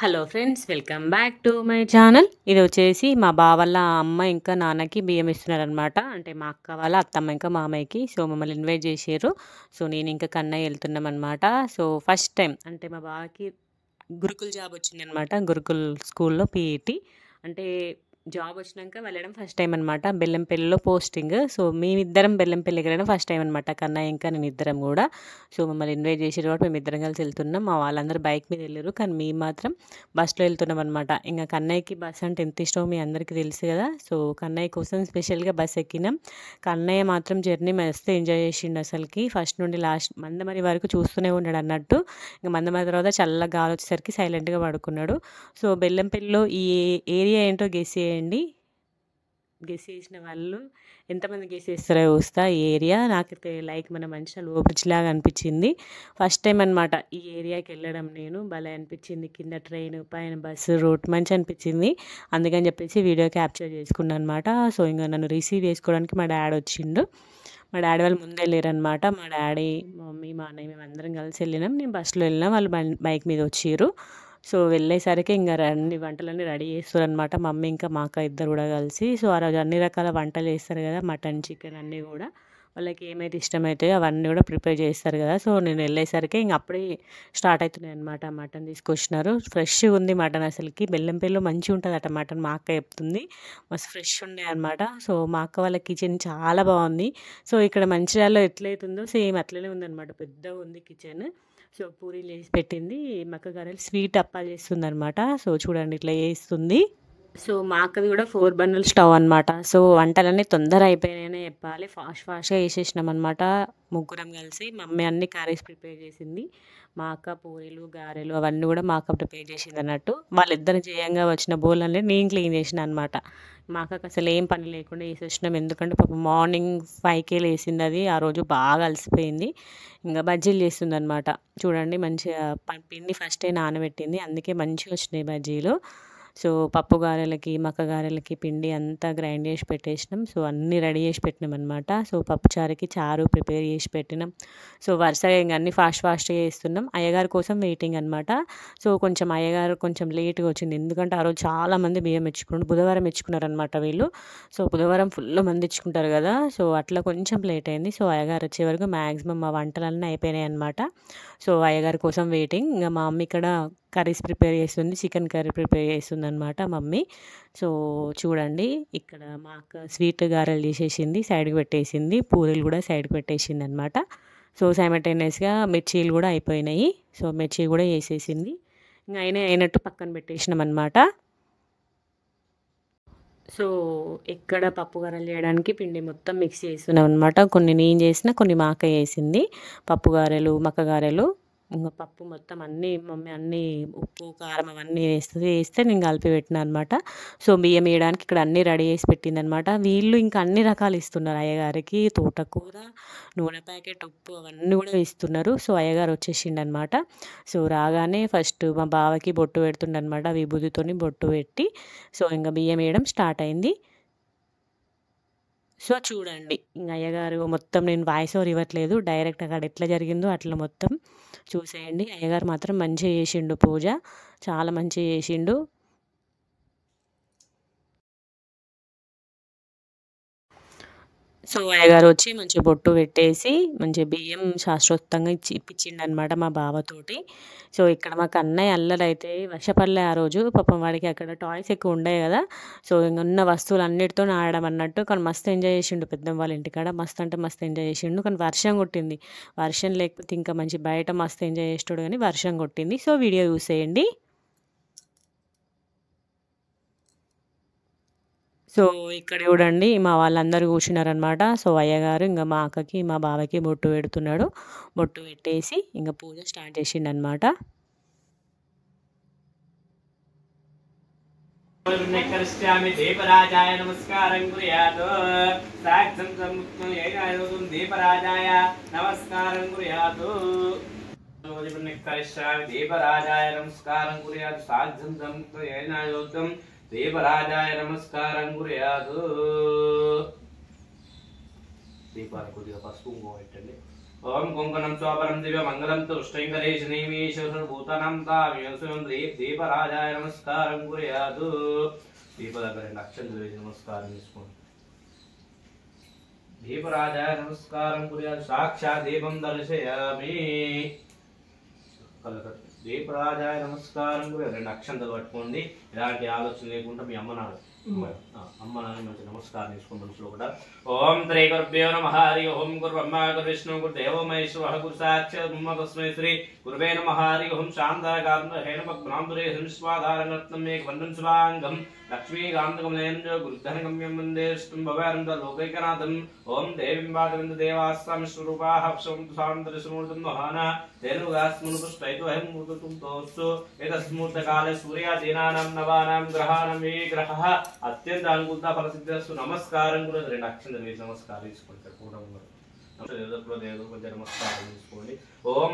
Hello friends, welcome back to my channel. ఇది వచ్చేసి మా బావ వాళ్ళ అమ్మ ఇంకా నాన్నకి బియ్యం ఇస్తున్నారనమాట. అంటే మా అక్క వాళ్ళ అత్తమ్మ ఇంకా మామయ్యకి. సో మమ్మల్ని ఇన్వైట్ చేసారు. సో నేను ఇంకా కన్నయ్య వెళ్తున్నాం అనమాట. సో ఫస్ట్ టైం అంటే మా బావకి గురుకుల్ జాబ్ వచ్చిందనమాట. గురుకుల్ స్కూల్లో పీఈటీ అంటే జాబ్ వచ్చినాక వెళ్ళడం ఫస్ట్ టైం అనమాట. బెల్లంపల్లిలో పోస్టింగ్. సో మేమిద్దరం బెల్లంపల్లికి వెళ్ళడం ఫస్ట్ టైం అనమాట. కన్నయ్య ఇంకా నేను ఇద్దరం కూడా. సో మమ్మల్ని ఇన్వైట్ చేసారు కాబట్టి మేము ఇద్దరం కలిసి వెళ్తున్నాం. మా వాళ్ళందరూ బైక్ మీద వెళ్ళారు, కానీ మేము మాత్రం బస్సులో వెళ్తున్నాం అనమాట. ఇంకా కన్నయ్యకి బస్ అంటే ఎంత ఇష్టమో మీ అందరికీ తెలుసు కదా. సో కన్నయ్య కోసం స్పెషల్గా బస్ ఎక్కినాం. కన్నయ్య మాత్రం జర్నీ మస్తు ఎంజాయ్ చేసిండు. అసలుకి ఫస్ట్ నుండి లాస్ట్ మందమరి వరకు చూస్తూనే ఉన్నాడు అన్నట్టు. ఇంకా మందమరి తర్వాత చల్లగా గాలి వచ్చేసరికి సైలెంట్గా పడుకున్నాడు. సో బెల్లంపల్లిలో ఈ ఏరియా ఏంటో గెస్ చేయండి. గెస్ చేసిన వాళ్ళు ఎంతమంది గెస్ చేస్తారో చూస్తా. ఈ ఏరియా నాకైతే లైక్ మన మంచిగా లో బ్రిడ్జ్ లాగా అనిపించింది. ఫస్ట్ టైం అనమాట ఈ ఏరియాకి వెళ్ళడం. నేను భలే అనిపించింది. కింద ట్రైన్, పైన బస్సు, రోడ్ మంచి అనిపించింది. అందుకని చెప్పేసి వీడియో క్యాప్చర్ చేసుకున్నాను అనమాట. సో ఇంకా నన్ను రిసీవ్ చేసుకోవడానికి మా డాడీ వచ్చిండు. మా డాడీ వాళ్ళు ముందే వెళ్ళారనమాట. మా డాడీ, మా మమ్మీ, మా అన్నయ్య మేము అందరం కలిసి వెళ్ళినాం. నేను బస్సులో వెళ్ళినా, వాళ్ళు బైక్ మీద వచ్చిర్రు. సో వెళ్ళేసరికి ఇంకా అన్ని వంటలన్నీ రెడీ చేస్తారనమాట. మమ్మీ ఇంకా మా అక్క ఇద్దరు కూడా కలిసి. సో ఆ రోజు అన్ని రకాల వంటలు చేస్తారు కదా, మటన్, చికెన్ అన్నీ కూడా. వాళ్ళకి ఏమైతే ఇష్టమవుతాయో అవన్నీ కూడా ప్రిపేర్ చేస్తారు కదా. సో నేను వెళ్ళేసరికి ఇంక అప్పుడే స్టార్ట్ అవుతున్నాయి అనమాట. మటన్ తీసుకొచ్చినారు. ఫ్రెష్గా ఉంది మటన్. అసలుకి బెల్లంపల్లిలో మంచిగా ఉంటుంది అట మటన్. మా అక్క చెప్తుంది మస్తు ఫ్రెష్ ఉండే అనమాట. సో మా అక్క వాళ్ళ కిచెన్ చాలా బాగుంది. సో ఇక్కడ మంచిర్యాలలో ఎట్లయితుందో సేమ్ అట్లనే ఉందన్నమాట. పెద్దగా ఉంది కిచెన్. సో పూరీలు వేసి పెట్టింది. మక్క గారెలు స్వీట్ అప్పాలు చేస్తుంది అనమాట. సో చూడండి ఇట్లా చేస్తుంది. సో మా అక్కది కూడా 4 బర్నల్ స్టవ్ అనమాట. సో వంటలన్నీ తొందర అయిపోయినాయనే చెప్పాలి. ఫాస్ట్గా వేసేసినాం అనమాట. ముగ్గురం కలిసి. మమ్మీ అన్ని కర్రీస్ ప్రిపేర్ చేసింది. మా అక్క పూరీలు, గారెలు అవన్నీ కూడా మా అక్క ప్రిపేర్ చేసింది అన్నట్టు. వాళ్ళిద్దరు చేయంగా వచ్చిన బౌల్ నేను క్లీన్ చేసిన అనమాట. మా అక్కకి అసలు ఏం పని లేకుండా వేసేసినాం. ఎందుకంటే పాపం మార్నింగ్ 5కే లేసింది. అది ఆ రోజు బాగా అలసిపోయింది. ఇంకా బజ్జీలు చేస్తుంది అనమాట. చూడండి మంచిగా పిండి ఫస్టే నానబెట్టింది. అందుకే మంచిగా వచ్చినాయి బజ్జీలు. సో పప్పు గారెలకి, మక్క గారెలకి పిండి అంతా గ్రైండ్ చేసి పెట్టేసినాం. సో అన్నీ రెడీ చేసి పెట్టినాం అనమాట. సో పప్పుచారుకి చారు ప్రిపేర్ చేసి పెట్టినాం. సో వరుసగా ఇంక అన్నీ ఫాస్ట్గా చేస్తున్నాం. అయ్యగారి కోసం వెయిటింగ్ అనమాట. సో అయ్యగారు కొంచెం లేట్గా వచ్చింది. ఎందుకంటే ఆ రోజు చాలామంది బియ్యం ఇచ్చుకున్నారు. బుధవారం ఇచ్చుకున్నారనమాట వీళ్ళు. సో బుధవారం ఫుల్ మంది ఇచ్చుకుంటారు కదా. సో అట్లా కొంచెం లేట్ అయింది. సో అయ్యగారు వచ్చే వరకు మ్యాక్సిమం మా వంటలన్నీ అయిపోయినాయి అనమాట. సో అయ్యగారి కోసం వెయిటింగ్. ఇంకా మా మమ్మీ ఇక్కడ కర్రీస్ ప్రిపేర్ చేస్తుంది. చికెన్ కర్రీ ప్రిపేర్ చేస్తుంది అనమాట మమ్మీ. సో చూడండి ఇక్కడ మా అక్క స్వీట్ గారెలు చేసేసింది, సైడ్కి పెట్టేసింది. పూరీలు కూడా సైడ్కి పెట్టేసింది అనమాట. సో సైమల్టేనియస్గా మిర్చీలు కూడా అయిపోయినాయి. సో మిర్చి కూడా వేసేసింది. ఇంకా అయినట్టు పక్కన పెట్టేసినాం అనమాట. సో ఎక్కడ పప్పు గారెలు చేయడానికి పిండి మొత్తం మిక్స్ చేస్తున్నాం అనమాట. కొన్ని నేను చేసిన, కొన్ని మా అక్క చేసింది. పప్పు గారెలు, మక్క గారెలు. ఇంకా పప్పు మొత్తం అన్నీ మమ్మీ అన్నీ ఉప్పు, కారం అవన్నీ వేస్తే నేను కలిపి పెట్టిన అనమాట. సో బియ్యం వేయడానికి ఇక్కడ అన్నీ రెడీ చేసి పెట్టిందనమాట. వీళ్ళు ఇంకా అన్ని రకాలు ఇస్తున్నారు అయ్యగారికి. తోటకూర, నూనె ప్యాకెట్, ఉప్పు అవన్నీ కూడా ఇస్తున్నారు. సో అయ్యగారు వచ్చేసిండు అనమాట. సో రాగానే ఫస్ట్ మా బావకి బొట్టు పెడుతుండనమాట. విభూతితోని బొట్టు పెట్టి సో ఇంకా బియ్యం వేయడం స్టార్ట్ అయింది. సో చూడండి ఇంక అయ్యగారు మొత్తం నేను వాయిస్ ఓవర్ ఇవ్వట్లేదు. డైరెక్ట్ అక్కడ ఎట్లా జరిగిందో అట్లా మొత్తం చూసేయండి. అయ్యగారు మాత్రం మంచిగా చేసిండు పూజ. చాలా మంచిగా చేసిండు. సో అయ్యగారు వచ్చి మంచిగా బొట్టు పెట్టేసి మంచిగా బియ్యం శాస్త్రోక్తంగా ఇప్పించిండు అనమాట మా బావతోటి. సో ఇక్కడ మా కన్నయ్య అల్లరైతే వర్షపడలే ఆ రోజు. పాపం వాడికి అక్కడ టాయ్స్ ఎక్కువ ఉండే కదా. సో ఇంక ఉన్న వస్తువులు అన్నిటితో ఆడడం అన్నట్టు. కానీ మస్తు ఎంజాయ్ చేసిండు పెద్దమ్మ వాళ్ళ ఇంటికాడ. మస్తు అంటే మస్తు ఎంజాయ్ చేసిండు. కానీ వర్షం కొట్టింది. వర్షం లేకపోతే ఇంకా మంచి బయట మస్తు ఎంజాయ్ చేస్తాడు, కానీ వర్షం కొట్టింది. సో వీడియో చూసేయండి. సో ఇక్కడ చూడండి మా వాళ్ళందరూ కూర్చున్నారనమాట. సో అయ్యగారు ఇంకా మా అక్కకి, మా బావకి బొట్టు పెడుతున్నాడు. బొట్టు పెట్టేసి ఇంకా పూజ స్టార్ట్ చేసిండనమాట. కరిష్యామి దీపరాజాయ నమస్కారం కుర్యాత్ సాక్షం సముత్తం ఏకాయోగం దీపరాజాయ నమస్కారం కుర్యాత్ కరిష్యామి దీపరాజాయ నమస్కారం కుర్యాత్ సాక్షం సముత్తం ఏకాయోగం దీపరాజాయ నమస్కారం కుర్యాత్. దీపాన్ని కొద్దిగా పసుపు పెట్టండి. ఓం కుంకుణం స్వాపరం దివ్య మంగళం తుష్టైంగరేషణీమీశ్వరభూతానాం తామేశ్వరం దీపరాజాయ నమస్కారం కుర్యాదు. దీప దగ్గర అక్షంతలు వేసి నమస్కారం చేసుకోండి. దీపరాజాయ నమస్కారం కుర్యాదు. సాక్షాత్ దీపం దర్శయామి. దీపరాజాయ నమస్కారం కుర్యాదు. 2 అక్షంతలు పట్టుకోండి. ఇలాంటి ఆలోచన లేకుండా మీ అమ్మ నాన్న మంచి నమస్కారం చేసుకోండి మనసులో కూడా. ఓం శ్రీ గురుభ్యో నమః. హరి ఓం గురు బ్రహ్మ గురు విష్ణు గురు దేవో మహేశ్వర గురు సాక్షాత్ బ్రహ్మ తస్మై శ్రీ గురువే నమః. హరి ఓం శాంతాకాంత హేమ భ్రాంతురే సంస్వాధారణరత్నం మేఘ వందం శుభాంగం లక్ష్మీకాంతకం నయనంజో గురుధనగమ్యం వందే విష్ణుం భవానంద లోకైకనాథం. ఓం దేవీం వాదవింద దేవాస్వామి స్వరూపాః అప్సవంతు సాంతరిసమూర్తం మహాన తేనుగాస్మను పుష్టైతు అహం మూర్తం తోస్తు ఏతస్మూర్తకాలే సూర్యాదీనానాం నవానాం గ్రహాణం ఏ గ్రహః అత్యంత అనుకూలత ఫలసిద్ధిరస్తు. నమస్కారం కూడా 2 అక్షంతలు వేసి నమస్కారం తీసుకుంటారు కూడా నమస్కారం తీసుకోండి. ఓం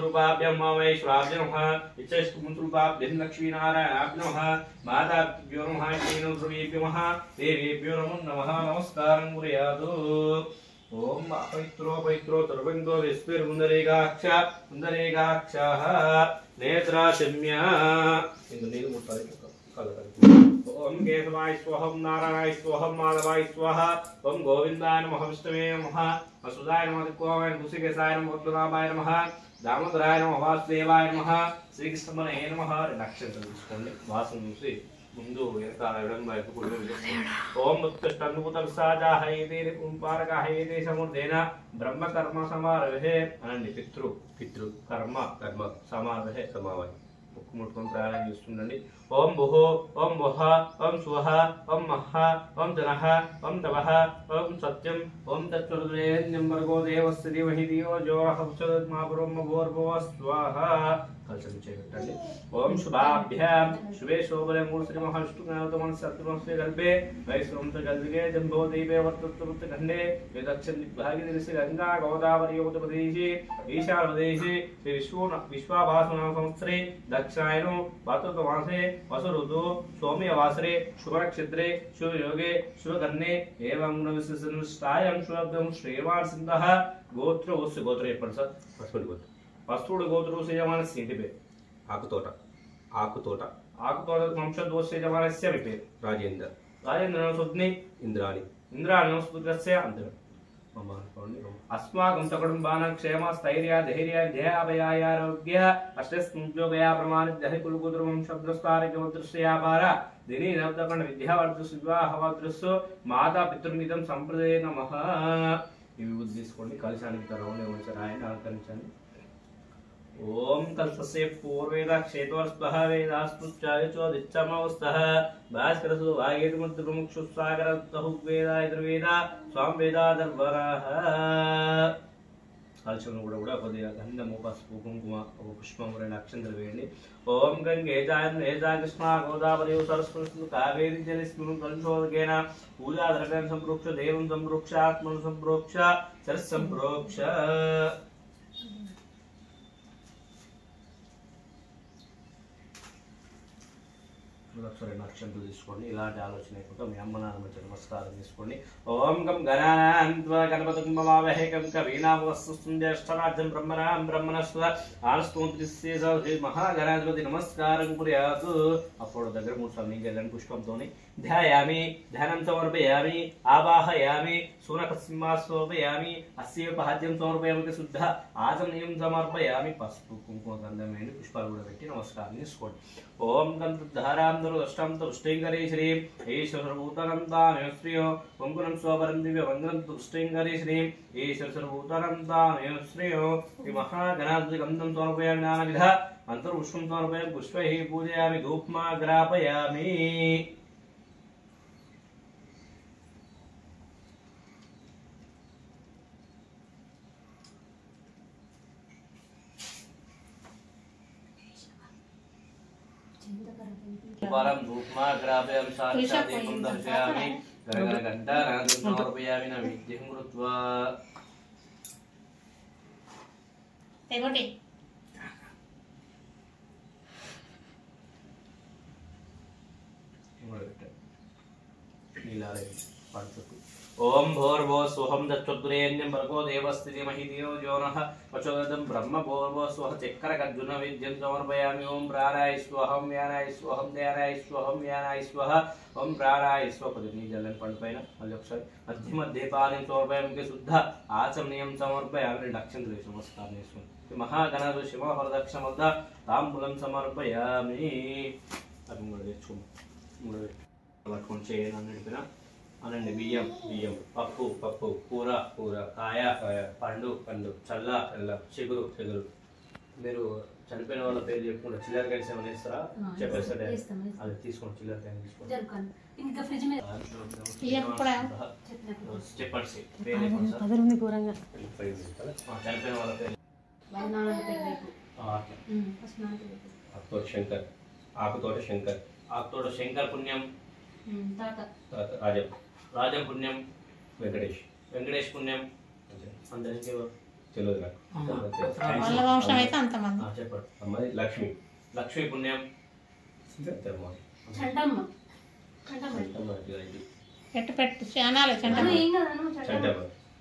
రూపాభ్యం మహేశ్వరాభ్య నమః. ఇచ్చేష్టురూపాభ్యం లక్ష్మీనారాయణాభ్య నమః. మాతాభ్యో నమః. ధ్రువీభ్యో నమః. దేవేభ్యో నమో నమః. నమస్కారం కుర్యాదు. ఓం అపవిత్రో పవిత్రో తుర్వందో విస్ఫురందరేగాక్ష పుందరేగాక్షః నేత్రాశమ్య. ఇందు నీరు ముట్టాలి కలకలి. ఓం కేశవాయ స్వహ. ఓం నారాయణాయ స్వహ. మాధవాయ స్వహ. ఓం గోవిందాయ నమః. విష్ణవే నమః. వసుదాయ నమః. దిక్కోవాయ ఋషికేశాయ నమః. పద్మనాభాయ నమః. దామోదరాయ నమః. వాసుదేవాయ నమః. శ్రీకృష్ణమనే నమః. 2 అక్షంతలు తీసుకోండి. వాసన చూసి ముందు వెనకాల ఎడం వైపు కూడా ఓం ఉత్కృష్టన్నుపుతర్సాజాహైతే పారకాహైతే సముర్ధేన బ్రహ్మ కర్మ సమారభే అనండి. పితృ కర్మ సమారభే సమావై ముట్టుకొని ప్రాణం చేస్తుండండి. ఓం భుహో ఓం వహ ఓం స్వహ ఓం మహ ఓం జనః ఓం తవః ఓం సత్యం ఓం తత్వరుద్రేణ్యం భర్గో దేవస్య ధీమహి ధియో యో నః ప్రచోదయాత్ మా భూర్భువః స్వాహా. కలశం చేయబెట్టండి. ఓం శుభాభ్యాం శుభే శోభనే మూర్తి మహావిష్ణునాథమన్ సత్యమస్తే కల్పే వైశ్వంత గల్విగే జంబో దీపే వర్తత్వముత్త ఖండే వేదక్షం దిగ్భాగినిసి గంగా గోదావరి యోగతపదేశి ఈశానపదేశి శ్రీ విశ్వాభాసనామ సంవత్సరే దక్షిణాయనం భాద్రపదమాసే వసుఋతు సౌమ్యవాసరే శుభనక్షత్రే శుభయోగే శుభకర్ణే ఏవం విశిష్టాయం శుభం శ్రీవాన్ సింధః గోత్రం చెప్పండి సార్. వస్తువుడు గోత్రం యజమానస్య ఇంటి పేరు. ఆకుతోట వంశోద్భవస్య యజమానస్య మీ పేరు. రాజేంద్ర సుజ్ని ఇంద్రాణి సుపుత్రస్య అంతరం. अस्माकं कुटुंबान क्षेम स्थैर्य धैर्य जयाभयारोग्य अष्टस्मुद्योगया प्रमाणित कुलकुद्रुवं शब्दस्तारिकवदृश्यापार दिनी नवदकण विद्यावर्धस विवाहवर्धसु माता पितृनिधं संप्रदे नमः. ఇవి తీసుకోండి. కలశానికి తరవనే ఉంచరాయని అలంకరించండి. ఓం కల్సస్య పూర్వేద క్షేత్రస్పః వేదాస్పృచ్ఛాయచోదిచ్చమవస్తః భాస్కరసు వాగేతుముద్ర ప్రముక్షు సాగరతహువేద ఇద్రవేద స్వాం వేదాదర్వరః. కలశంలో కూడా కొద్దిగా గంధము పసుపు కుంకుమ ఒక పుష్పం 2 అక్షంతలు వేయండి. ఓం గంగే జాయా కృష్ణ గోదావరి సరస్వతి కావేరి జలస్మిన్ కలుషోదకేన పూజా ద్రవ్యాన్ని సంప్రోక్ష దేవం సంప్రోక్ష ఆత్మను సంప్రోక్ష శరస్ సంప్రోక్ష. అక్షంతలు తీసుకోండి. ఇలాంటి ఆలోచన అయిపోతే మీ అమ్మ నాన్న మధ్య నమస్కారం తీసుకోండి. ఓం గం గణానాన్త్వా గణపతిం మమావహే కం కవీనామవస్తుం జ్యేష్ఠరాజ్యం బ్రహ్మణస్వ ఆనస్తోత్రిస్య శ్రీ మహాగణాధిపతి నమస్కారం కుర్యాతు. అప్పుడు దగ్గర 3 సార్లు నీకు వెళ్ళండి. పుష్పంతోని ధ్యాయామి ధ్యానం సమర్పయామి ఆవాహయామి సూనకసింహాస్వోపయామి అస్య పాద్యం సమర్పయామి శుద్ధ ఆచమనీయం సమర్పయామి. పసుపు కుంకుమ గంధమైన పుష్పాలు కూడా పెట్టి నమస్కారం తీసుకోండి. ఓం గంధారాం దుష్టం తుష్టంగరే శ్రీం ఈశ్వరభూతనం తామేశ్రియో కుంకుణం స్వపరం దివ్య మంగళం తుష్టంగరే శ్రీం ఈశ్వరభూతనం తామేశ్రియో శ్రీ మహాగణాధిపతి గంధం సమర్పయామి నానావిధ అంతర్పుష్పం సమర్పయామి పుష్పైః పూజయామి ధూప్మాగ్రాపయామి. परम धूपमाग्रापयामि साक्षात् दीपं दर्शयामि घंटानादं समर्पयामि नैवेद्यं कृत्वा. तेगोटे नीलारे पड़तु ఓం భోర్భో స్వహం దచ్చోద్రేణ్యం భర్గో దేవస్తి ధీమహి ధియో యో నః ప్రచోదయాత్ బ్రహ్మ భోర్భో స్వహ చక్రగర్జున విద్యం సమర్పయామి. ఓం ప్రాణాయ స్వహం వ్యానాయ స్వహం ధ్యానాయ స్వహం వ్యానాయ స్వహ ఓం ప్రాణాయ స్వ. కొద్దిగా జల్లని పండు పైన మళ్ళీ ఒకసారి మధ్య మధ్య పాని సమర్పయామి. శుద్ధ ఆచమనీయం సమర్పయామి. 2 అక్షంతలు వేసి నమస్కారం చేసుకుని మహాగణాలు శివ వరదక్షమద్ద తాంబూలం సమర్పయామి. అది కూడా తెచ్చుకోండి పట్టుకొని చేయను అన్నిటికైనా అనండి. బియ్యం బియ్యం, పప్పు పప్పు, కూర కూర, కాయ కాయ, పండు పండు, చల్ల చల్ల, చిగురు చిగురు. మీరు చనిపోయిన వాళ్ళ పేరు చెప్పుకుంటే చిల్లర కాయలు ఏమైనా ఇస్తారా? చెప్పేస్తాడే అది తీసుకోండి. చిల్లర కాయలు తీసుకోండి. చెప్పండి చనిపోయిన వాళ్ళ పేరు. శంకర్ ఆకుతోట శంకర్, ఆకుతోట శంకర్ పుణ్యం రాజం, రాజం పుణ్యం వెంకటేష్, వెంకటేష్ పుణ్యం అందరికి తెలియదు చెప్పండి. అమ్మాయి లక్ష్మి, లక్ష్మి పుణ్యం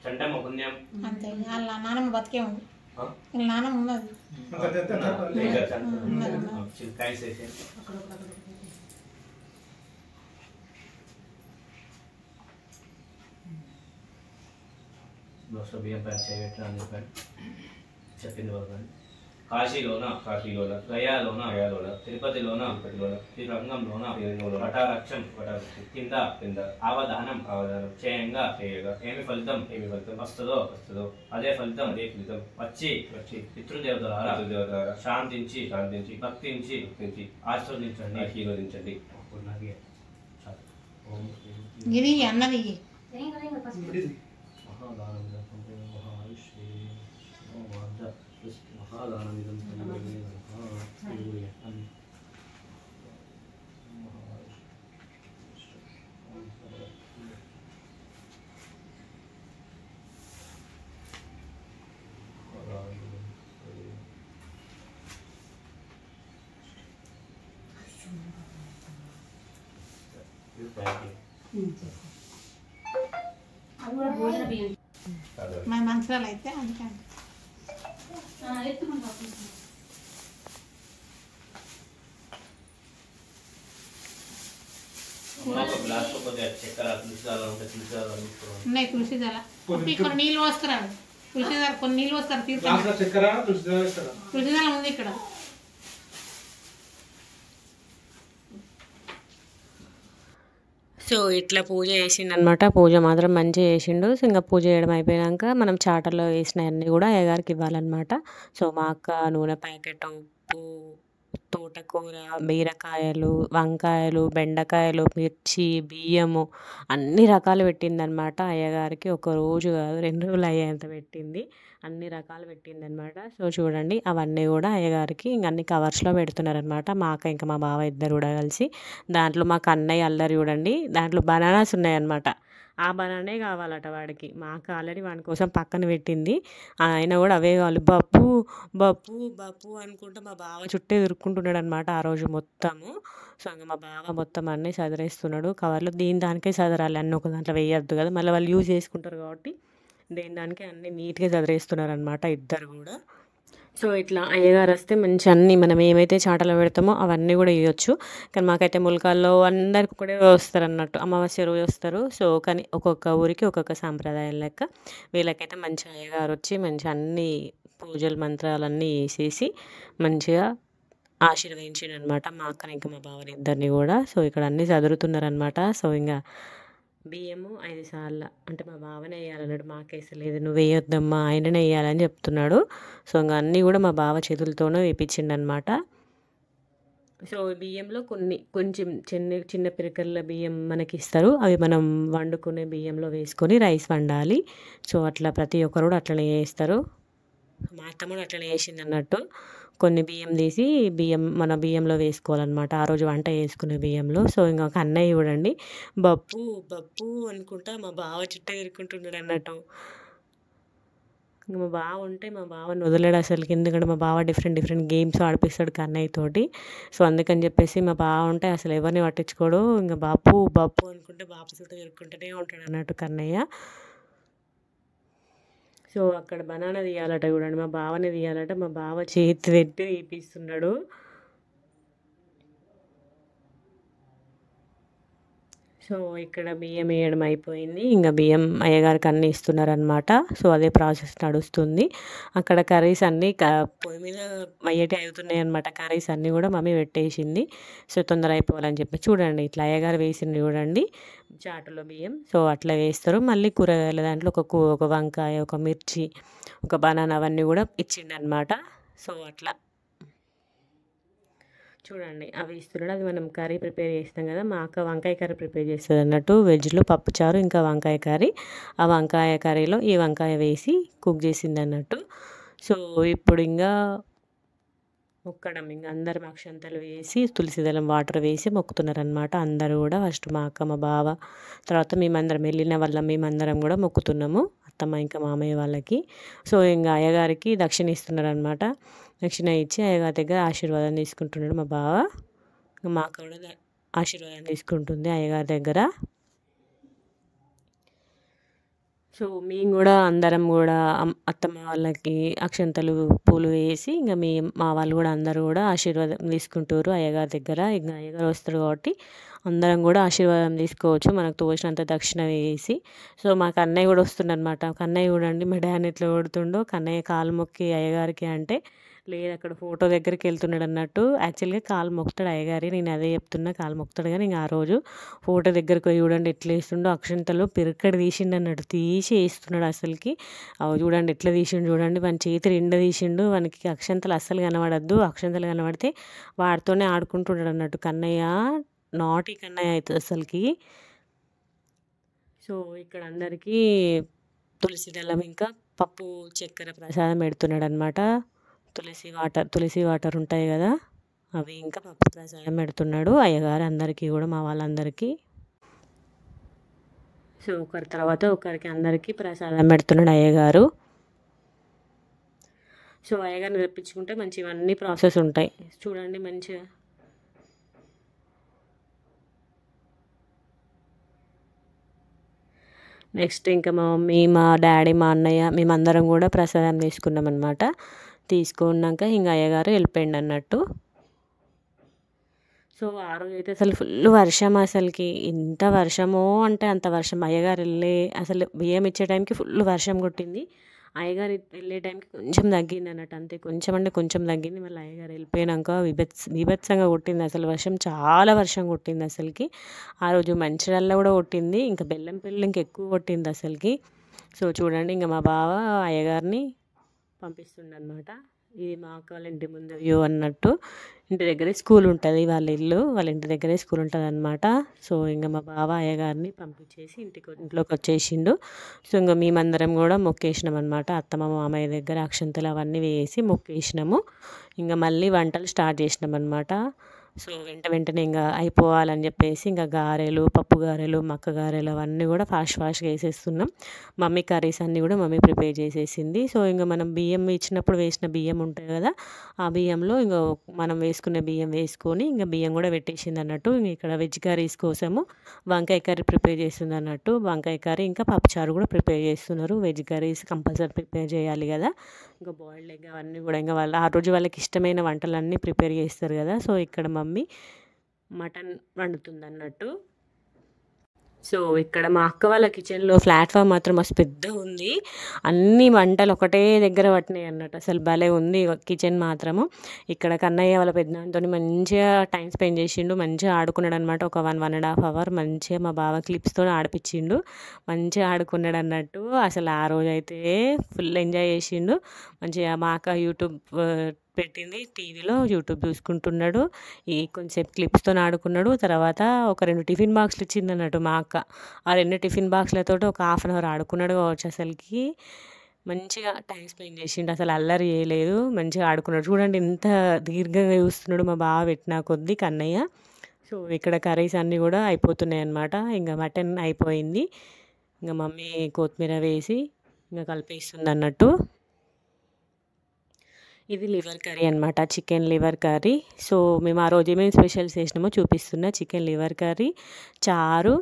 చంటమ్మ పుణ్యం అంతే. వాళ్ళ నానమ్మ బతికే ఉంది, నానమ్మ ఉన్నది. బియ్యం పైన చేయబెట్టిన అందరి పైన చెప్పింది వాళ్ళని. కాశీలోన కాశీలోన, గయాలోన గయాలోన, తిరుపతిలోన తిరుపతిలోన, శ్రీరంగంలోన శ్రీరంగంలోన, పటారక్షం పటారక్షం, కింద కింద, అవధానం అవధానం, చేయంగా చేయగా, ఏమి ఫలితం ఏమి ఫలితం, వస్తుందో వస్తుందో అదే ఫలితం అదే ఫలితం, వచ్చి వచ్చి పితృదేవతలారా పితృదేవతలారా శాంతించి శాంతించి భక్తించి భక్తించి ఆశీర్వదించండి ఆశీర్వదించండి. ఇది అన్నది మహాదానమిదం మన మంచిరాలు అయితే అందుకే ఉన్నాయి. తులసి దళ ఇక్కడ నీళ్ళు పోస్తారా? తులసి దళ కొన్ని నీళ్ళు పోస్తారు. తులసి దళ ఉంది ఇక్కడ. సో ఇట్లా పూజ చేసిండనమాట. పూజ మాత్రం మంచిగా చేసిండు. సో ఇంకా పూజ చేయడం అయిపోయాక మనం చాటలో వేసినవన్నీ కూడా అయ్యగారికి ఇవ్వాలన్నమాట. సో మా అక్క నూనె ప్యాకెట్, ఉప్పు, తోటకూర, బీరకాయలు, వంకాయలు, బెండకాయలు, మిర్చి, బియ్యము అన్ని రకాలు పెట్టిందనమాట అయ్యగారికి. ఒక రోజు కాదు 2 రోజులు అయ్యేంత పెట్టింది. అన్ని రకాలు పెట్టిందనమాట. సో చూడండి అవన్నీ కూడా అయ్యగారికి ఇంక అన్ని కవర్స్లో పెడుతున్నారనమాట. మా అక్క ఇంకా మా బావ ఇద్దరు కూడా కలిసి. దాంట్లో మా కన్నయ్య అల్లరి చూడండి, దాంట్లో బనానాస్ ఉన్నాయన్నమాట. ఆ బనానే కావాలట వాడికి. మా అక్క ఆల్రెడీ వాడి కోసం పక్కన పెట్టింది. ఆయన కూడా అవే కావాలి. బప్పు బప్పు బప్పు అనుకుంటూ మా బావ చుట్టే తిరుక్కుంటున్నాడు అనమాట ఆ రోజు మొత్తము. సో ఇంకా మా బావ మొత్తం అన్నీ సదిరేస్తున్నాడు కవర్లో. దానికే సదరాలి, అన్నీ ఒక దాంట్లో వేయద్దు కదా, మళ్ళీ వాళ్ళు యూజ్ చేసుకుంటారు కాబట్టి దానికే అన్నీ నీట్గా సదిరేస్తున్నారు అనమాట ఇద్దరు కూడా. సో ఇట్లా అయ్యగారు వస్తే మంచి అన్నీ మనం ఏమైతే చాటలో పెడతామో అవన్నీ కూడా ఇవ్వచ్చు. కానీ మాకైతే ములకాల్లో అందరికి ఒకటే వస్తారు అన్నట్టు, అమావాస్య రోజు వస్తారు. సో కానీ ఒక్కొక్క ఊరికి ఒక్కొక్క సాంప్రదాయం లెక్క. వీళ్ళకైతే మంచి అయ్యగారు వచ్చి మంచి అన్ని పూజలు మంత్రాలన్నీ వేసేసి మంచిగా ఆశీర్వదించాడు అనమాట మా అక్కని ఇంకా మా బావని ఇద్దరిని కూడా. సో ఇక్కడ అన్నీ చదువుతున్నారనమాట. సో ఇంకా బియ్యము 5 సార్లు అంటే మా బావనే వేయాలన్నాడు, మాకేసలేదు, నువ్వు వేయొద్దమ్మా ఆయననే వేయాలని చెప్తున్నాడు. సో ఇంకా అన్నీ కూడా మా బావ చేతులతోనే వేయించిండనమాట. సో బియ్యంలో కొంచెం చిన్న చిన్న పిరకల బియ్యం మనకి ఇస్తారు. అవి మనం వండుకునే బియ్యంలో వేసుకొని రైస్ వండాలి. సో అట్లా ప్రతి ఒక్కరు కూడా అట్లనే చేస్తారు. మా అత్తమ్మ కూడా అట్లనే చేసింది అన్నట్టు. కొన్ని బియ్యం తీసి మన బియ్యంలో వేసుకోవాలన్నమాట ఆ రోజు వంట చేసుకునే బియ్యంలో. సో ఇంకా కన్నయ్య చూడండి బప్పు బప్పు అనుకుంటా మా బావ చుట్టూ తిరుక్కుంటున్నాడు అన్నట్టు. ఇంక మా బావ ఉంటే మా బావని వదలడు అసలుకి. ఎందుకంటే మా బావ డిఫరెంట్ డిఫరెంట్ గేమ్స్ ఆడిపిస్తాడు కన్నయ్యతోటి. సో అందుకని చెప్పేసి మా బావ ఉంటే అసలు ఎవరిని పట్టించుకోడు. ఇంక బాపు బాపు అనుకుంటే బాపు చుట్టూ తిరుక్కుంటూనే ఉంటాడు అన్నట్టు కన్నయ్య. సో అక్కడ బనానా తీయాలట చూడండి, మా బావనే తీయాలట. మా బావ చేతి పెట్టి తీపిస్తున్నాడు. సో ఇక్కడ బియ్యం వేయడం అయిపోయింది. ఇంకా బియ్యం అయ్యగారికి అన్నీ ఇస్తున్నారనమాట. సో అదే ప్రాసెస్ నడుస్తుంది. అక్కడ కర్రీస్ అన్నీ పొయ్యి మీద అయ్యేటి అవుతున్నాయి అనమాట. కర్రీస్ అన్నీ కూడా మమ్మీ పెట్టేసింది. సో తొందర అయిపోవాలని చెప్పి చూడండి, ఇట్లా అయ్యగారు వేసింది చూడండి చాటులో బియ్యం. సో అట్లా వేస్తారు. మళ్ళీ కూరగాయల దాంట్లో ఒక వంకాయ, ఒక మిర్చి, ఒక బనానా అవన్నీ కూడా ఇచ్చిండనమాట. సో అట్లా చూడండి అవి ఇస్తున్నాడు. అది మనం కర్రీ ప్రిపేర్ చేస్తాం కదా, మా అక్క వంకాయ కర్రీ ప్రిపేర్ చేస్తుంది అన్నట్టు. వెజ్లో పప్పుచారు ఇంకా వంకాయ కర్రీ. ఆ వంకాయ కర్రీలో ఈ వంకాయ వేసి కుక్ చేసింది అన్నట్టు. సో ఇప్పుడు ఇంకా మొక్కడం, ఇంకా అందరం అక్షంతలు వేసి తులసి దళం వాటర్ వేసి మొక్కుతున్నారనమాట. అందరూ కూడా ఫస్ట్ మా అక్క, మా బావ, తర్వాత మేమందరం వెళ్ళిన వాళ్ళం మేమందరం కూడా మొక్కుతున్నాము, అత్తమ్మ ఇంకా మామయ్య వాళ్ళకి. సో ఇంకా అయ్యగారికి దక్షిణ ఇస్తున్నారు అనమాట. దక్షిణ ఇచ్చి అయ్యగారి దగ్గర ఆశీర్వాదం తీసుకుంటున్నాడు మా బావ. మా అక్క కూడా ఆశీర్వాదం తీసుకుంటుంది అయ్యగారి దగ్గర. సో మేము కూడా అందరం కూడా అత్తమ్మ వాళ్ళకి అక్షంతలు పూలు వేసి ఇంకా మా వాళ్ళు కూడా అందరూ కూడా ఆశీర్వాదం తీసుకుంటారు అయ్యగారి దగ్గర. ఇంకా అయ్యగారు వస్తారు కాబట్టి అందరం కూడా ఆశీర్వాదం తీసుకోవచ్చు మనకు తోచినంత దక్షిణ వేసి. సో మా కన్నయ్య కూడా వస్తుండనమాట. కన్నయ్య చూడండి మా డాడీ ఎట్లా కొడుతుండో. కన్నయ్య కాలు మొక్కి అయ్యగారికి అంటే లేదు, అక్కడ ఫోటో దగ్గరికి వెళ్తున్నాడు అన్నట్టు. యాక్చువల్గా కాలు మొక్కుతాడు అయ్యగారి, నేను అదే చెప్తున్నా, కాలు మొక్కుతాడు. కానీ ఇంకా ఆ రోజు ఫోటో దగ్గరికి పోయి చూడండి ఎట్లా వేస్తుండో. అక్షంతలు పిరక్కడి తీసిండు అన్నట్టు, తీసి వేస్తున్నాడు అసలుకి. అవి చూడండి ఎట్లా తీసిండు చూడండి. మన చేతి నిండా తీసిండు. మనకి అక్షంతలు అస్సలు కనబడద్దు. అక్షంతలు కనబడితే వాడితోనే ఆడుకుంటున్నాడు అన్నట్టు కన్నయ్య. నాటి కన్నయ్య అవుతుంది అసలుకి. సో ఇక్కడ అందరికీ తులసి దళం ఇంకా పప్పు చక్కెర ప్రసాదం పెడుతున్నాడు అనమాట. తులసి వాటర్ ఉంటాయి కదా, అవి ఇంకా పప్పు ప్రసాదం పెడుతున్నాడు అయ్యగారు అందరికీ కూడా, మా వాళ్ళందరికీ. సో ఒకరి తర్వాత ఒకరికి అందరికీ ప్రసాదం పెడుతున్నాడు అయ్యగారు. సో అయ్యగారిని తెప్పించుకుంటే మంచి ఇవన్నీ ప్రాసెస్ ఉంటాయి చూడండి మంచిగా. నెక్స్ట్ ఇంకా మా మమ్మీ, మా డాడీ, మా అన్నయ్య మేమందరం కూడా ప్రసాదం తీసుకున్నాం అనమాట. తీసుకున్నాక ఇంకా అయ్యగారు వెళ్ళిపోయింది అన్నట్టు. సో ఆ రోజు అయితే అసలు ఫుల్ వర్షం, అసలుకి ఎంత వర్షమో అంటే అంత వర్షం. అయ్యగారు అసలు బియ్యం ఇచ్చే టైంకి ఫుల్ వర్షం కొట్టింది. అయ్యగారు వెళ్ళే టైంకి కొంచెం తగ్గింది అన్నట్టు, అంతే. కొంచెం అంటే కొంచెం తగ్గింది. మళ్ళీ అయ్యగారు వెళ్ళిపోయాక బీభత్సంగా కొట్టింది అసలు వర్షం. చాలా వర్షం కొట్టింది అసలుకి. ఆ రోజు మంచిర్యాలలో కూడా కొట్టింది, ఇంకా బెల్లంపల్లిలో ఇంకా ఎక్కువ కొట్టింది అసలుకి. సో చూడండి ఇంకా మా బావ అయ్యగారిని పంపిస్తుండనమాట. ఇది మా అక్క వాళ్ళ ఇంటి ముందు వ్యూ అన్నట్టు. ఇంటి దగ్గరే స్కూల్ ఉంటుంది, వాళ్ళ ఇంటి దగ్గరే స్కూల్ ఉంటుంది అనమాట. సో ఇంకా మా బావ అయ్యగారిని పంపించేసి ఇంట్లోకి వచ్చేసిండు. సో ఇంకా మేమందరం కూడా మొక్కేసినాం అనమాట. అత్తమ్మ మామయ్య దగ్గర అక్షంతలు అవన్నీ వేసి మొక్కేసినాము. ఇంకా మళ్ళీ వంటలు స్టార్ట్ చేసినాం అనమాట. సో వెంటనే ఇంకా అయిపోవాలని చెప్పేసి ఇంకా గారెలు, పప్పు గారెలు, మక్క గారెలు అవన్నీ కూడా ఫాస్ట్గా వేసేస్తున్నాం. మమ్మీ కర్రీస్ అన్నీ కూడా మమ్మీ ప్రిపేర్ చేసేసింది. సో ఇంకా మనం బియ్యం ఇచ్చినప్పుడు వేసిన బియ్యం ఉంటుంది కదా, ఆ బియ్యంలో ఇంకా మనం వేసుకునే బియ్యం వేసుకొని ఇంకా బియ్యం కూడా పెట్టేసింది అన్నట్టు. ఇక్కడ వెజ్ కర్రీస్ కోసము వంకాయ కర్రీ ప్రిపేర్ చేస్తుంది అన్నట్టు. వంకాయ కర్రీ ఇంకా పప్పుచారు కూడా ప్రిపేర్ చేస్తున్నారు. వెజ్ కర్రీస్ కంపల్సరీ ప్రిపేర్ చేయాలి కదా. ఇంకా బాయిల్డ్ ఎగ్ అవన్నీ కూడా ఇంకా ఆ రోజు వాళ్ళకి ఇష్టమైన వంటలన్నీ ప్రిపేర్ చేస్తారు కదా. సో ఇక్కడ మమ్మీ మటన్ వండుతుంది అన్నట్టు. సో ఇక్కడ మా అక్క వాళ్ళ కిచెన్లో ప్లాట్ఫామ్ మాత్రం మస్తు పెద్దగా ఉంది. అన్ని వంటలు ఒకటే దగ్గర పట్టినాయి అన్నట్టు. అసలు భలే ఉంది కిచెన్ మాత్రము. ఇక్కడ కన్నయ్య వాళ్ళ పెద్దనాన్నతో మంచిగా టైం స్పెండ్ చేసిండు, మంచిగా ఆడుకున్నాడు అనమాట. ఒక 1.5 hour మంచిగా మా బావ క్లిప్స్తో ఆడిపించిండు, మంచిగా ఆడుకున్నాడు అన్నట్టు. అసలు ఆ రోజు అయితే ఫుల్ ఎంజాయ్ చేసిండు. మంచిగా మా అక్క యూట్యూబ్ పెట్టింది, టీవీలో యూట్యూబ్ చూసుకుంటున్నాడు. కొంచెంసేపు క్లిప్స్తో ఆడుకున్నాడు. తర్వాత ఒక 2 టిఫిన్ బాక్స్లు ఇచ్చింది అన్నట్టు మా అక్క. ఆ 2 టిఫిన్ బాక్స్లతో ఒక 1/2 hour ఆడుకున్నాడు కావచ్చు. అసలుకి మంచిగా టైం స్పెండ్ చేసిండు, అసలు అల్లరి చేయలేదు, మంచిగా ఆడుకున్నాడు. చూడండి ఎంత దీర్ఘంగా చూస్తున్నాడు మా బావ పెట్టిన కొద్దీ కన్నయ్య. సో ఇక్కడ కర్రీస్ అన్నీ కూడా అయిపోతున్నాయి అన్నమాట. ఇంకా మటన్ అయిపోయింది. ఇంకా మమ్మీ కొత్తిమీర వేసి ఇంకా కలిపేస్తుంది అన్నట్టు. ఇది లివర్ కర్రీ అనమాట, చికెన్ లివర్ కర్రీ. సో మేము ఆ రోజు ఏమేమి స్పెషల్స్ చేసినామో చూపిస్తున్నా. చికెన్ లివర్ కర్రీ, చారు,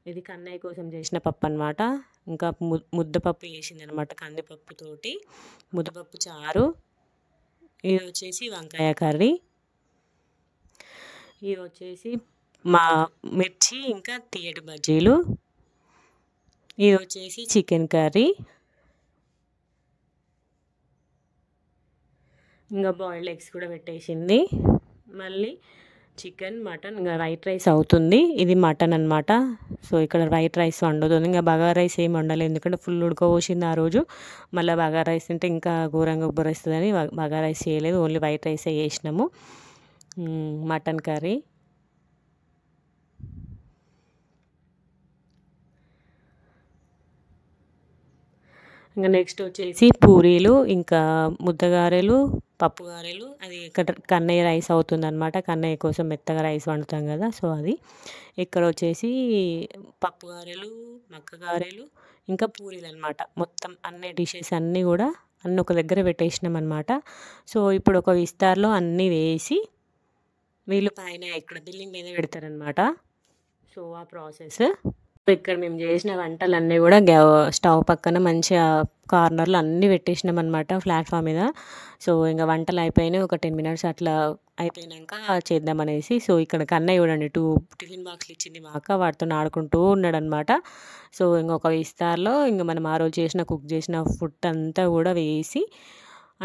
ఇది కన్నయ్య కోసం చేసిన పప్పు అనమాట. ఇంకా ముద్దపప్పు చేసింది అనమాట, కందిపప్పుతోటి ముద్దపప్పు చారు. ఇది వచ్చేసి వంకాయ కర్రీ. ఇది వచ్చేసి మా మిర్చి ఇంకా తీయటి బజ్జీలు. ఇది వచ్చేసి చికెన్ కర్రీ. ఇంకా బాయిల్డ్ ఎగ్స్ కూడా పెట్టేసింది. మళ్ళీ చికెన్, మటన్, ఇంకా వైట్ రైస్ అవుతుంది. ఇది మటన్ అనమాట. సో ఇక్కడ వైట్ రైస్ వండుతుంది. ఇంకా బగారా రైస్ ఏమి వండలేదు, ఎందుకంటే ఫుల్ ఉడకపోసింది ఆ రోజు. మళ్ళీ బగారా రైస్ తింటే ఇంకా ఘోరంగా ఉబ్బరిస్తుందని బగారా రైస్ చేయలేదు, ఓన్లీ వైట్ రైసే చేసినాము. Mutton curry. ఇంకా నెక్స్ట్ వచ్చేసి పూరీలు, ఇంకా ముద్దగారెలు, పప్పు గారెలు. అది ఇక్కడ కన్నయ్య రైస్ అవుతుంది అనమాట. కన్నయ్య కోసం మెత్తగా రైస్ వండుతాం కదా, సో అది. ఇక్కడ వచ్చేసి పప్పు గారెలు, మక్క గారెలు, ఇంకా పూరీలు అనమాట. మొత్తం అన్ని డిషెస్ అన్నీ కూడా అన్నీ ఒక దగ్గర పెట్టేసినాం అనమాట. సో ఇప్పుడు ఒక విస్తార్లో అన్నీ వేసి వీళ్ళు పైన ఇక్కడ బిల్డింగ్ మీద పెడతారనమాట. సో ఆ ప్రాసెస్. ఇక్కడ మేము చేసిన వంటలన్నీ కూడా స్టవ్ పక్కన మంచిగా కార్నర్లో అన్నీ పెట్టేసినాం అనమాట, ప్లాట్ఫామ్ మీద. సో ఇంకా వంటలు అయిపోయినాయి, ఒక 10 minutes అట్లా అయిపోయినాక చేద్దామనేసి. సో ఇక్కడ కన్నయ్య చూడండి 2 టిఫిన్ బాక్స్లు ఇచ్చింది మా అక్క, వాటితో ఆడుకుంటూ ఉన్నాడనమాట. సో ఇంకొక విస్తార్లో ఇంకా మనం ఆ రోజు కుక్ చేసిన ఫుడ్ అంతా కూడా వేసి,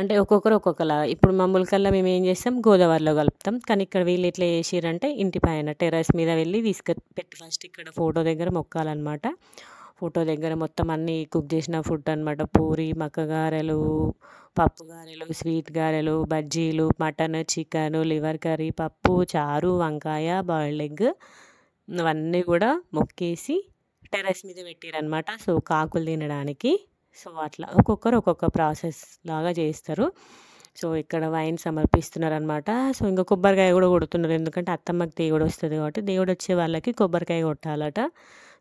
అంటే ఒక్కొక్కరు ఒక్కొక్కలా. ఇప్పుడు మామూలుకల్లా మేము ఏం చేస్తాం, గోదావరిలో కలుపుతాం. కానీ ఇక్కడ వీళ్ళు ఎట్లా చేసిరంటే ఇంటి పైన టెర్రస్ మీద వెళ్ళి పెట్టి ఫస్ట్ ఇక్కడ ఫోటో దగ్గర మొక్కాలన్నమాట. ఫోటో దగ్గర మొత్తం అన్నీ కుక్ చేసిన ఫుడ్ అనమాట. పూరి, మక్క గారెలు, పప్పు గారెలు, స్వీట్ గారెలు, బజ్జీలు, మటన్, చికెన్, లివర్ కర్రీ, పప్పు, చారు, వంకాయ, బాయిల్డ్ ఎగ్, అవన్నీ కూడా మొక్కేసి టెర్రస్ మీద పెట్టారనమాట. సో కాకులు తినడానికి. సో అట్లా ఒక్కొక్కరు ఒక్కొక్క ప్రాసెస్ లాగా చేస్తారు. సో ఇక్కడ వైన్ సమర్పిస్తున్నారు అనమాట. సో ఇంకా కొబ్బరికాయ కూడా కొడుతున్నారు, ఎందుకంటే అత్తమ్మకి దేవుడు వస్తుంది కాబట్టి దేవుడు వచ్చే వాళ్ళకి కొబ్బరికాయ కొట్టాలట.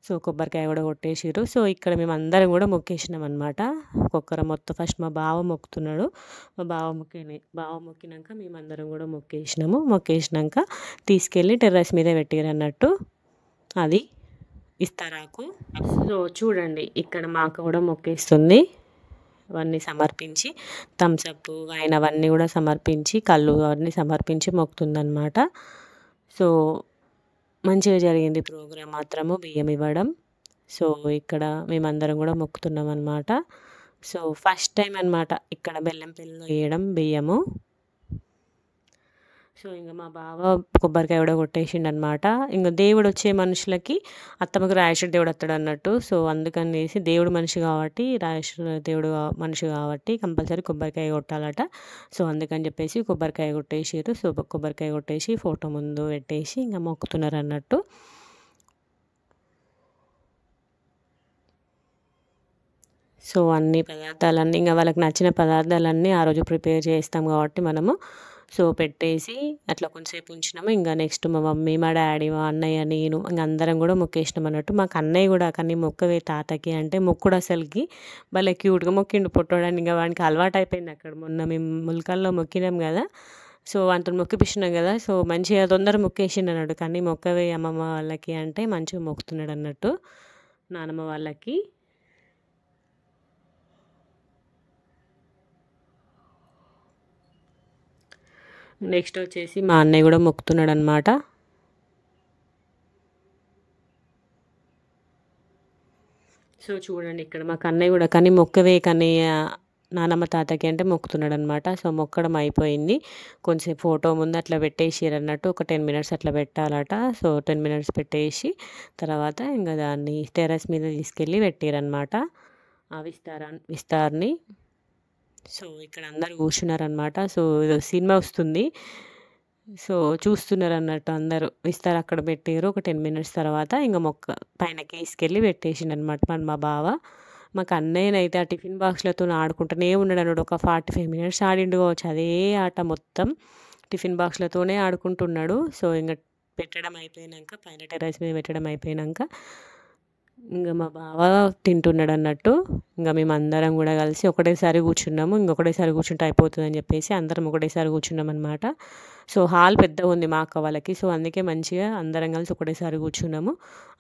సో కొబ్బరికాయ కూడా కొట్టేసారు. సో ఇక్కడ మేము అందరం కూడా మొక్కేసినాం అనమాట. ఒక్కొక్కరు మొత్తం ఫస్ట్ మా బావ మొక్కుతున్నాడు. మా బావ మొక్కినాక మేమందరం కూడా మొక్కేసినాక తీసుకెళ్ళి టెర్రస్ మీద పెట్టారు అన్నట్టు. అది ఇస్తారాకు. సో చూడండి ఇక్కడ మా అక్క కూడా మొక్కేస్తుంది. అవన్నీ సమర్పించి థమ్స్అప్, వైన్ అవన్నీ కూడా సమర్పించి, కళ్ళు అవన్నీ సమర్పించి మొక్కుతుందన్నమాట. సో మంచిగా జరిగింది ప్రోగ్రాం మాత్రము, బియ్యం ఇవ్వడం. సో ఇక్కడ మేమందరం కూడా మొక్కుతున్నాం అనమాట. సో ఫస్ట్ టైం అనమాట ఇక్కడ బెల్లంపల్లిలో వేయడం బియ్యము. సో ఇంకా మా బావ కొబ్బరికాయ కూడా కొట్టేసిండు అనమాట. ఇంకా దేవుడు వచ్చే మనుషులకి అత్తమ్మకు రాయేశ్వర దేవుడు వస్తాడు అన్నట్టు. సో అందుకనేసి దేవుడు మనిషి కాబట్టి, రాయేశ్వర దేవుడు మనిషి కాబట్టి కంపల్సరీ కొబ్బరికాయ కొట్టాలట. సో అందుకని చెప్పేసి కొబ్బరికాయ కొట్టేసారు. సో కొబ్బరికాయ కొట్టేసి ఫోటో ముందు పెట్టేసి ఇంకా మొక్కుతున్నారు అన్నట్టు. సో అన్ని పదార్థాలన్నీ ఇంకా వాళ్ళకి నచ్చిన పదార్థాలన్నీ ఆ రోజు ప్రిపేర్ చేస్తాం కాబట్టి మనము. సో పెట్టేసి అట్లా కొంచెంసేపు ఉంచినాము. ఇంకా నెక్స్ట్ మా మమ్మీ, మా డాడీ, మా అన్నయ్య, నేను ఇంకా అందరం కూడా మొక్కేసినాం అన్నట్టు. మాకు అన్నయ్య కూడా కానీ మొక్కవే తాతకి అంటే మొక్కుడు అసలుకి భలే క్యూట్గా మొక్కిండు పొట్టోడని. ఇంకా వాడికి అలవాటు అయిపోయింది. అక్కడ మొన్న మేము ముల్కల్లో మొక్కినాం కదా, సో అంత మొక్కిపిస్తున్నాం కదా, సో మంచిగా తొందర మొక్కేసిండు అన్నట్టు. కానీ మొక్కవే అమ్మమ్మ వాళ్ళకి అంటే మంచిగా మొక్కుతున్నాడు అన్నట్టు, నానమ్మ వాళ్ళకి. నెక్స్ట్ వచ్చేసి మా అన్నయ్య కూడా మొక్కుతున్నాడు అనమాట. సో చూడండి ఇక్కడ మా అన్నయ్య కూడా కానీ మొక్కవే కానీ నానమ్మ తాతకి అంటే మొక్కుతున్నాడు అనమాట. సో మొక్కడం అయిపోయింది. కొంచెం ఫోటో ముందు అట్లా పెట్టేసారు అన్నట్టు, ఒక 10 minutes అట్లా పెట్టాలట. సో 10 minutes పెట్టేసి తర్వాత ఇంకా దాన్ని టెర్రస్ మీద తీసుకెళ్ళి పెట్టారనమాట ఆ విస్తార్ని. సో ఇక్కడ అందరు కూర్చున్నారనమాట. సో ఏదో సినిమా వస్తుంది, సో చూస్తున్నారు అన్నట్టు అందరూ. విస్తారు అక్కడ పెట్టారు. ఒక 10 minutes తర్వాత ఇంకా మొక్క పైనకి తీసుకెళ్ళి పెట్టేసిండు అనమాట మా బావ. మాకు అన్నయ్యనైతే ఆ టిఫిన్ బాక్స్లతో ఆడుకుంటూనే ఉన్నాడు అన్నాడు. ఒక 45 minutes ఆడిండు కావచ్చు అదే ఆట మొత్తం. టిఫిన్ బాక్స్లతోనే ఆడుకుంటున్నాడు. సో ఇంకా పెట్టడం అయిపోయాక, పైన టెర్రస్ మీద పెట్టడం అయిపోయాక ఇంక మా బావ తింటున్నాడు అన్నట్టు. ఇంక మేమందరం కూడా కలిసి ఒకటేసారి కూర్చున్నాము. ఇంకొకటేసారి కూర్చుంటే అయిపోతుందని చెప్పేసి అందరం ఒకటేసారి కూర్చున్నామన్నమాట. సో హాల్ పెద్దగా ఉంది మా అక్క వాళ్ళకి. సో అందుకే మంచిగా అందరం కలిసి ఒకటేసారి కూర్చున్నాము.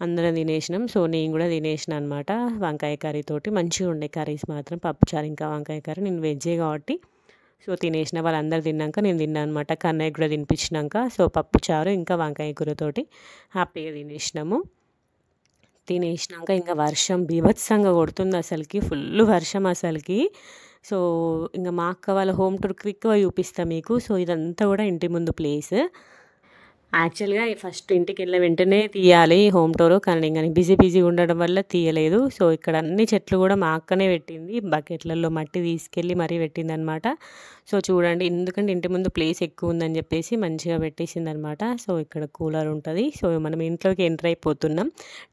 అందరం తినేసినాం. సో నేను కూడా తినేసిన అనమాట వంకాయ కర్రీతోటి. మంచిగా ఉండే కర్రీస్ మాత్రం, పప్పుచారు ఇంకా వంకాయ కర్రీ. నేను వెజ్జే కాబట్టి సో తినేసిన. వాళ్ళందరూ తిన్నాక నేను తిన్నాను అనమాట. కన్నయ్య కూడా తినిపించినాక సో పప్పుచారు ఇంకా వంకాయ కూరతోటి హ్యాపీగా తినేసినాము. తినేసినాక ఇంకా వర్షం బీభత్సంగా కొడుతుంది అసలుకి, ఫుల్ వర్షం అసలుకి. సో ఇంకా మా అక్క వాళ్ళ హోమ్ టూర్ క్విక్గా చూపిస్తాను మీకు. సో ఇదంతా కూడా ఇంటి ముందు ప్లేస్. యాక్చువల్గా ఫస్ట్ ఇంటికి వెళ్ళిన వెంటనే తీయాలి హోమ్ టూర్, కానీ ఇంకా బిజీ ఉండడం వల్ల తీయలేదు. సో ఇక్కడ అన్ని చెట్లు కూడా మా అక్కనే పెట్టింది, బకెట్లలో మట్టి తీసుకెళ్ళి మరీ పెట్టింది అనమాట. సో చూడండి, ఎందుకంటే ఇంటి ముందు ప్లేస్ ఎక్కువ ఉందని చెప్పేసి మంచిగా పెట్టేసింది అనమాట. సో ఇక్కడ కూలర్ ఉంటుంది. సో మనం ఇంట్లోకి ఎంటర్ అయిపోతున్నాం.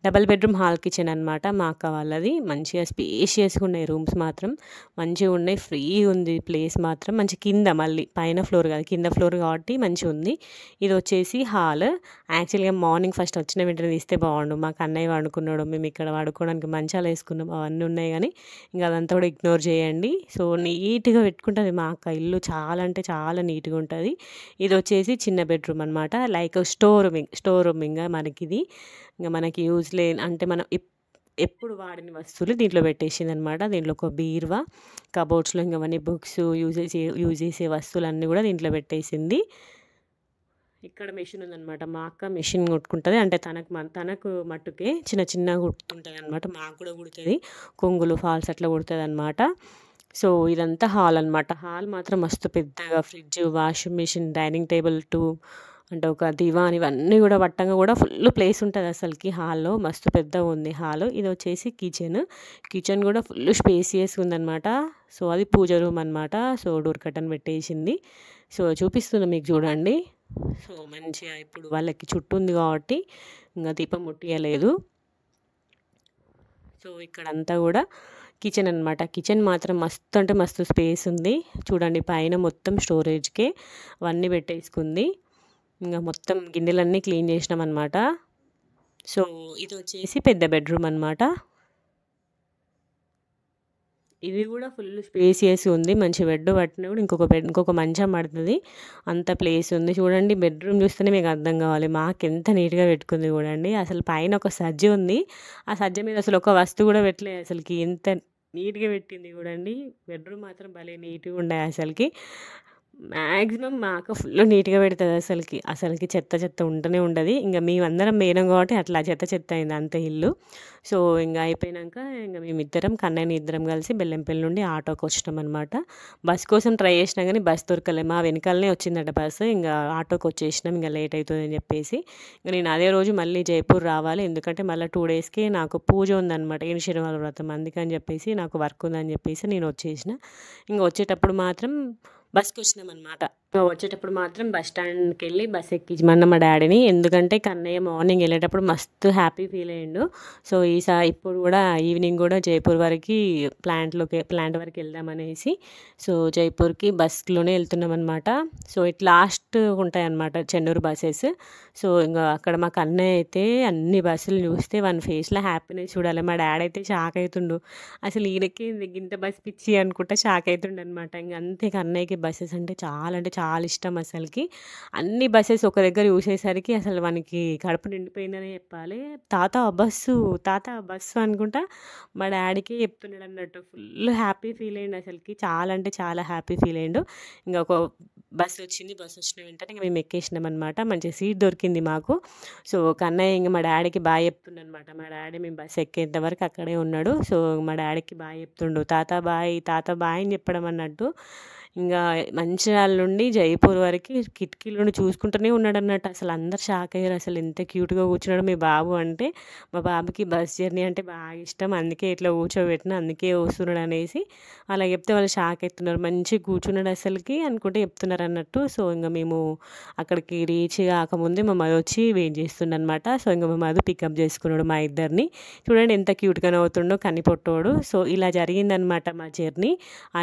డబల్ బెడ్రూమ్ హాల్ కిచెన్ అనమాట మా అక్క వాళ్ళది. మంచిగా స్పేషియస్గా ఉన్నాయి రూమ్స్ మాత్రం, మంచిగా ఉన్నాయి. ఫ్రీ ఉంది ప్లేస్ మాత్రం. మంచి కింద, మళ్ళీ పైన ఫ్లోర్ కాదు కింద ఫ్లోర్ కాబట్టి మంచిగా ఉంది. ఇది వచ్చేసి హాల్. యాక్చువల్గా మార్నింగ్ ఫస్ట్ వచ్చిన వెంటనే తీస్తే బాగుండు. మాకు అన్నయ్య వాడుకున్నాడు, మేము ఇక్కడ వాడుకోవడానికి మంచాలు వేసుకున్నాం, అవన్నీ ఉన్నాయి. కానీ ఇంకా అదంతా కూడా ఇగ్నోర్ చేయండి. సో నీట్గా పెట్టుకుంటుంది మా అక్క. ఇల్లు చాలా అంటే చాలా నీట్గా ఉంటుంది. ఇది వచ్చేసి చిన్న బెడ్రూమ్ అనమాట, లైక్ స్టోర్ రూమ్. ఇంకా మనకి ఇది ఇంకా మనకి యూజ్ అంటే మనం ఎప్పుడు వాడిన వస్తువులు దీంట్లో పెట్టేసింది అనమాట. దీంట్లో ఒక బీరువా, కబోర్డ్స్లో ఇంకా అవన్నీ బుక్స్, యూజ్ చేసే వస్తువులన్నీ కూడా దీంట్లో పెట్టేసింది. ఇక్కడ మెషిన్ ఉందన్నమాట. మా అక్క మెషిన్ కుట్టుకుంటుంది. అంటే తనకు మట్టుకే చిన్న కుట్టుకుంటుంది అనమాట. మాకు కూడా కుడుతుంది, కొంగులు ఫాల్స్ అట్లా కుడుతుంది అనమాట. సో ఇదంతా హాల్ అనమాట. హాల్ మాత్రం మస్తు పెద్దగా, fridge, washing machine, dining table అంటే ఒక దివాన్, ఇవన్నీ కూడా పట్టంగా కూడా ఫుల్ ప్లేస్ ఉంటుంది అసలుకి హాల్లో. మస్తు పెద్దగా ఉంది హాల్. ఇది వచ్చేసి కిచెన్ కూడా ఫుల్ స్పేసియస్గా ఉందన్నమాట. సో అది పూజ రూమ్ అనమాట. సో డోర్ కర్టన్ పెట్టేసింది. సో చూపిస్తున్నా మీకు చూడండి. సో మంచిగా ఇప్పుడు వాళ్ళకి చుట్టూ ఉంది కాబట్టి ఇంకా దీపం ముట్టియలేదు. సో ఇక్కడంతా కూడా కిచెన్ అనమాట. కిచెన్ మాత్రం మస్తు అంటే మస్తు స్పేస్ ఉంది. చూడండి, పైన మొత్తం స్టోరేజ్కే అవన్నీ పెట్టేసుకుంది. ఇంకా మొత్తం గిన్నెలన్నీ క్లీన్ చేసినాం అనమాట. సో ఇది వచ్చేసి పెద్ద బెడ్రూమ్ అనమాట. ఇది కూడా ఫుల్ స్పేసియస్ ఉంది. మంచి బెడ్ పట్టినా కూడా ఇంకొక మంచం పడుతుంది, అంత ప్లేస్ ఉంది. చూడండి, బెడ్రూమ్ చూస్తేనే మీకు అర్థం కావాలి మాకు ఎంత నీట్గా పెట్టుకుంది చూడండి. అసలు పైన ఒక సజ్జ ఉంది, ఆ సజ్జ మీద అసలు ఒక వస్తువు కూడా పెట్టలేదు అసలుకి, ఎంత నీట్గా పెట్టింది చూడండి. బెడ్రూమ్ మాత్రం భలే నీట్గా ఉండే అసలుకి. మ్యాక్సిమం మా అక్క ఫుల్ నీట్గా పెడుతుంది అసలుకి చెత్త ఉంటూనే ఉండదు. ఇంకా మేమందరం మేనం కాబట్టి అట్లా చెత్త అయింది అంత ఇల్లు. సో ఇంకా అయిపోయినాక ఇంకా మేమిద్దరం, కన్నయ్యని ఇద్దరం కలిసి బెల్లంపల్లి నుండి ఆటోకి వచ్చినాం అనమాట. బస్ కోసం ట్రై చేసినా కానీ బస్ దొరకలే. మా వెనకాలనే వచ్చిందట బస్సు. ఇంకా ఆటోకి వచ్చేసినాం, ఇంకా లేట్ అవుతుంది అని చెప్పేసి. ఇంకా నేను అదే రోజు మళ్ళీ జైపూర్ రావాలి, ఎందుకంటే మళ్ళీ 2 డేస్కి నాకు పూజ ఉందన్నమాట, శనివారం వ్రతం. అందుకని చెప్పేసి నాకు వర్క్ ఉందని చెప్పేసి నేను వచ్చేసిన. ఇంకా వచ్చేటప్పుడు మాత్రం బస్కి వచ్చినాం అనమాట. వచ్చేటప్పుడు మాత్రం బస్ స్టాండ్కి వెళ్ళి బస్ ఎక్కించమన్న మా డాడీని, ఎందుకంటే కన్నయ్య మార్నింగ్ వెళ్ళేటప్పుడు మస్తు హ్యాపీ ఫీల్ అయ్యిండు. సో ఇప్పుడు కూడా ఈవినింగ్ కూడా జైపూర్ వరకు ప్లాంట్ వరకు వెళ్దామనేసి సో జైపూర్కి బస్లోనే వెళ్తున్నాం అనమాట. సో ఇట్లా లాస్ట్ ఉంటాయన్నమాట చెన్నూరు బస్సెస్. సో ఇంకా అక్కడ మా కన్నయ్య అయితే అన్ని బస్సులు చూస్తే వన్ ఫేస్లో హ్యాపీనెస్ చూడాలి. మా డాడీ అయితే షాక్ అవుతుండు, అసలు ఈయనకి ఇంత బస్ పిచ్చి అనుకుంటా షాక్ అవుతుండే అనమాట. ఇంక అంతే, కన్నయ్యకి బస్సెస్ అంటే చాలా ఇష్టం అసలుకి. అన్ని బస్సెస్ ఒక దగ్గర చూసేసరికి అసలు మనకి కడుపు నిండిపోయిందనే చెప్పాలి. తాత బస్సు అనుకుంటా మా డాడీకి చెప్తున్నాడు అన్నట్టు. ఫుల్ హ్యాపీ ఫీల్ అయ్యిండు అసలుకి, చాలా అంటే చాలా హ్యాపీ ఫీల్ అయ్యిండు. ఇంకా ఒక బస్సు వచ్చింది, బస్సు వచ్చిన వెంటనే ఇంకా మేము ఎక్కేసినాం అనమాట. మంచి సీట్ దొరికింది మాకు. సో కన్నయ్య ఇంకా మా డాడీకి బాయ్ చెప్తుండ అనమాట. మా డాడీ మేము బస్సు ఎక్కేంత వరకు అక్కడే ఉన్నాడు. సో మా డాడీకి బాయ్ చెప్తుండు, తాత బాయ్ అని చెప్పడం అన్నట్టు. ఇంకా మంచిర్యాల నుండి జైపూర్ వరకు కిటికీల నుండి చూసుకుంటూనే ఉన్నాడు అన్నట్టు. అసలు అందరు షాక్ అయ్యారు, అసలు ఎంత క్యూట్గా కూర్చున్నాడు మీ బాబు అంటే. మా బాబుకి బస్ జర్నీ అంటే బాగా ఇష్టం, అందుకే ఇట్లా కూర్చోబెట్టిన, అందుకే వస్తున్నాడు అనేసి అలా చెప్తే వాళ్ళు షాక్ అవుతున్నారు. మంచిగా కూర్చున్నాడు అసలుకి అనుకుంటే చెప్తున్నారు అన్నట్టు. సో ఇంకా మేము అక్కడికి రీచ్ కాకముందే మా మధు వచ్చి వెయిట్ చేస్తుండ అనమాట. సో ఇంకా మా మధు పికప్ చేసుకున్నాడు మా ఇద్దరిని. చూడండి ఎంత క్యూట్గా నవ్వుతుండో కనిపొట్టోడు. సో ఇలా జరిగిందనమాట మా జర్నీ.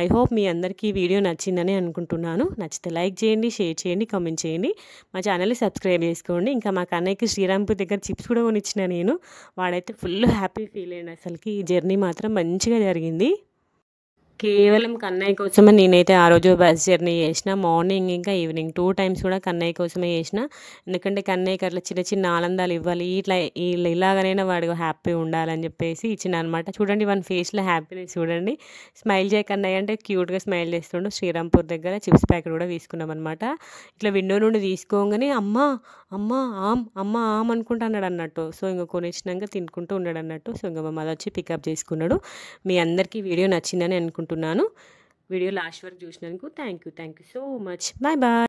ఐ హోప్ మీ అందరికీ ఈ వీడియో నచ్చిందని అనుకుంటున్నాను. నచ్చితే లైక్ చేయండి, షేర్ చేయండి, కామెంట్ చేయండి. మా ఛానల్ని సబ్స్క్రైబ్ చేసుకోండి. ఇంకా మా కన్నయ్యకి శ్రీరాంపూర్ దగ్గర చిప్స్ కూడా కొనిచ్చిన నేను. వాడైతే ఫుల్ హ్యాపీ ఫీల్ అయ్యాడు. అసలుకి ఈ జర్నీ మాత్రం మంచిగా జరిగింది. కేవలం కన్నయ్య కోసమే నేనైతే ఆ రోజు బస్ జర్నీ చేసిన. మార్నింగ్ ఇంకా ఈవినింగ్ 2 టైమ్స్ కూడా కన్నయ్య కోసమే చేసిన. ఎందుకంటే కన్నయ్యకి అట్లా చిన్న చిన్న ఆనందాలు ఇవ్వాలి, ఇలాగనైనా వాడు హ్యాపీ ఉండాలని చెప్పేసి ఇచ్చిన అనమాట. చూడండి వాని ఫేస్లో హ్యాపీనెస్ చూడండి. స్మైల్ చేయ కన్నయ్య అంటే క్యూట్గా స్మైల్ చేస్తుండు. శ్రీరాంపూర్ దగ్గర చిప్స్ ప్యాకెట్ కూడా తీసుకున్నాం అనమాట. ఇట్లా విండో నుండి తీసుకోగానే అమ్మ అమ్మ ఆమ్ అనుకుంటా అన్నాడు అన్నట్టు. సో ఇంకా కొనిచ్చినాక తినుకుంటూ ఉన్నాడు అన్నట్టు. సో ఇంకా మా మదర్ వచ్చి పికప్ చేసుకున్నాడు. మీ అందరికీ వీడియో నచ్చిందని అనుకుంటున్నాను. వీడియో లాస్ట్ వరకు చూసినందుకు thank you so much. Bye bye.